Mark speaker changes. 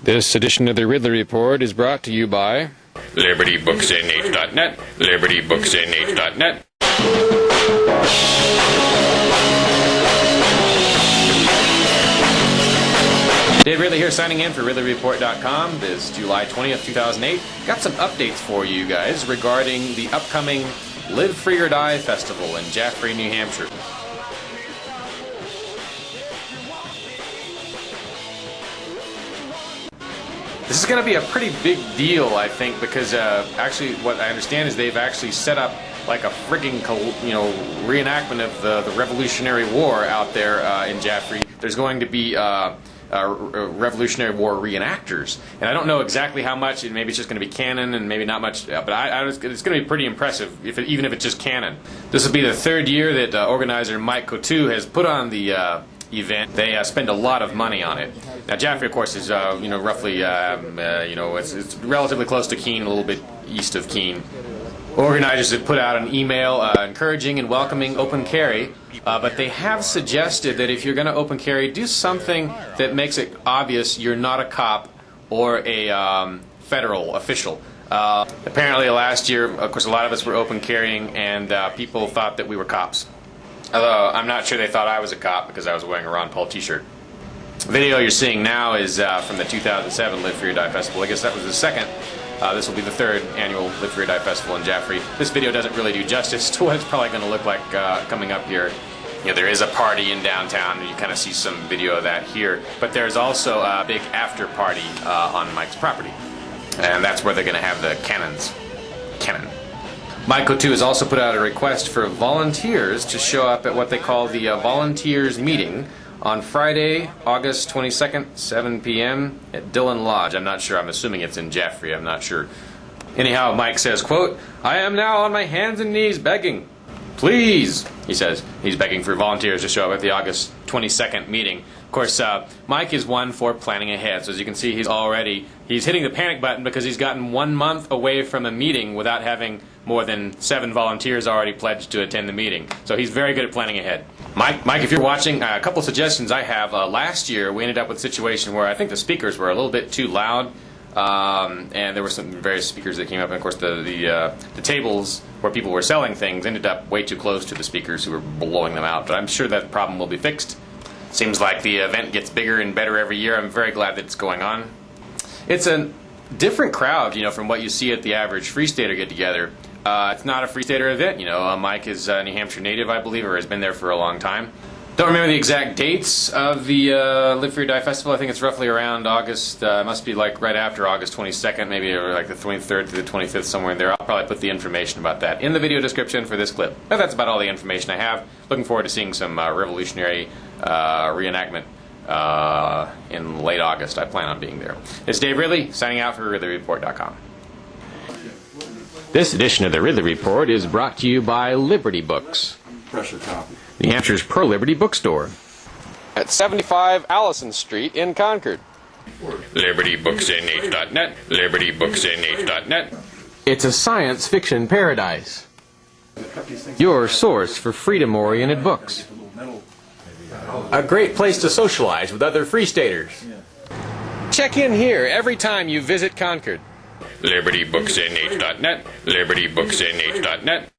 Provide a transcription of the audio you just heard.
Speaker 1: This edition of the Ridley Report is brought to you by libertybooksnh.net, libertybooksnh.net. Dave Ridley here, signing in for RidleyReport.com. This is July 20th, 2008. Got some updates for you guys regarding the upcoming Live Free or Die Festival in Jaffrey, New Hampshire. This is going to be a pretty big deal, I think, because actually what I understand is they've actually set up like a frigging, reenactment of the Revolutionary War out there in Jaffrey. There's going to be Revolutionary War reenactors, and I don't know exactly how much. Maybe it's just going to be canon, and maybe not much. But it's going to be pretty impressive, even if it's just canon. This will be the third year that organizer Mike Coutu has put on the event. They spend a lot of money on it. Now, Jaffrey, of course, is roughly it's relatively close to Keene, a little bit east of Keene. Organizers have put out an email encouraging and welcoming open carry, but they have suggested that if you're going to open carry, do something that makes it obvious you're not a cop or a federal official. Apparently last year, of course, a lot of us were open carrying, and people thought that we were cops. Although I'm not sure they thought I was a cop because I was wearing a Ron Paul t-shirt. The video you're seeing now is from the 2007 Live Free or Die Festival. I guess that was the second. This will be the third annual Live Free or Die Festival in Jaffrey. This video doesn't really do justice to what it's probably going to look like coming up here. There is a party in downtown, and you kind of see some video of that here. But there's also a big after party on Mike's property. And that's where they're going to have the cannons. Cannon. Mike Coutu has also put out a request for volunteers to show up at what they call the volunteers meeting on Friday, August 22nd, 7 p.m. at Dillon Lodge. I'm not sure. I'm assuming it's in Jaffrey. I'm not sure. Anyhow, Mike says, quote, "I am now on my hands and knees begging. Please," he says. He's begging for volunteers to show up at the August 22nd meeting. Of course, Mike is one for planning ahead. So as you can see, he's hitting the panic button because he's gotten 1 month away from a meeting without having more than 7 volunteers already pledged to attend the meeting. So he's very good at planning ahead. Mike, if you're watching, a couple suggestions I have. Last year, we ended up with a situation where I think the speakers were a little bit too loud, and there were some various speakers that came up, and of course the tables where people were selling things ended up way too close to the speakers who were blowing them out. But I'm sure that problem will be fixed. Seems like the event gets bigger and better every year. I'm very glad that it's going on. It's a different crowd, from what you see at the average Free Stater get-together. It's not a Free Stater event, Mike is a New Hampshire native, I believe, or has been there for a long time. Don't remember the exact dates of the Live Free or Die Festival. I think it's roughly around August, must be like right after August 22nd, maybe or like the 23rd to the 25th, somewhere in there. I'll probably put the information about that in the video description for this clip. But that's about all the information I have. Looking forward to seeing some revolutionary reenactment in late August. I plan on being there. It's Dave Ridley, signing out for RidleyReport.com. This edition of the Ridley Report is brought to you by Liberty Books,
Speaker 2: Pressure copy.
Speaker 1: New Hampshire's pro-liberty bookstore, at 75 Allison Street in Concord. libertybooksnh.net, libertybooksnh.net. It's a science fiction paradise, your source for freedom-oriented books. A great place to socialize with other Free Staters. Check in here every time you visit Concord. libertybooksnh.net, libertybooksnh.net.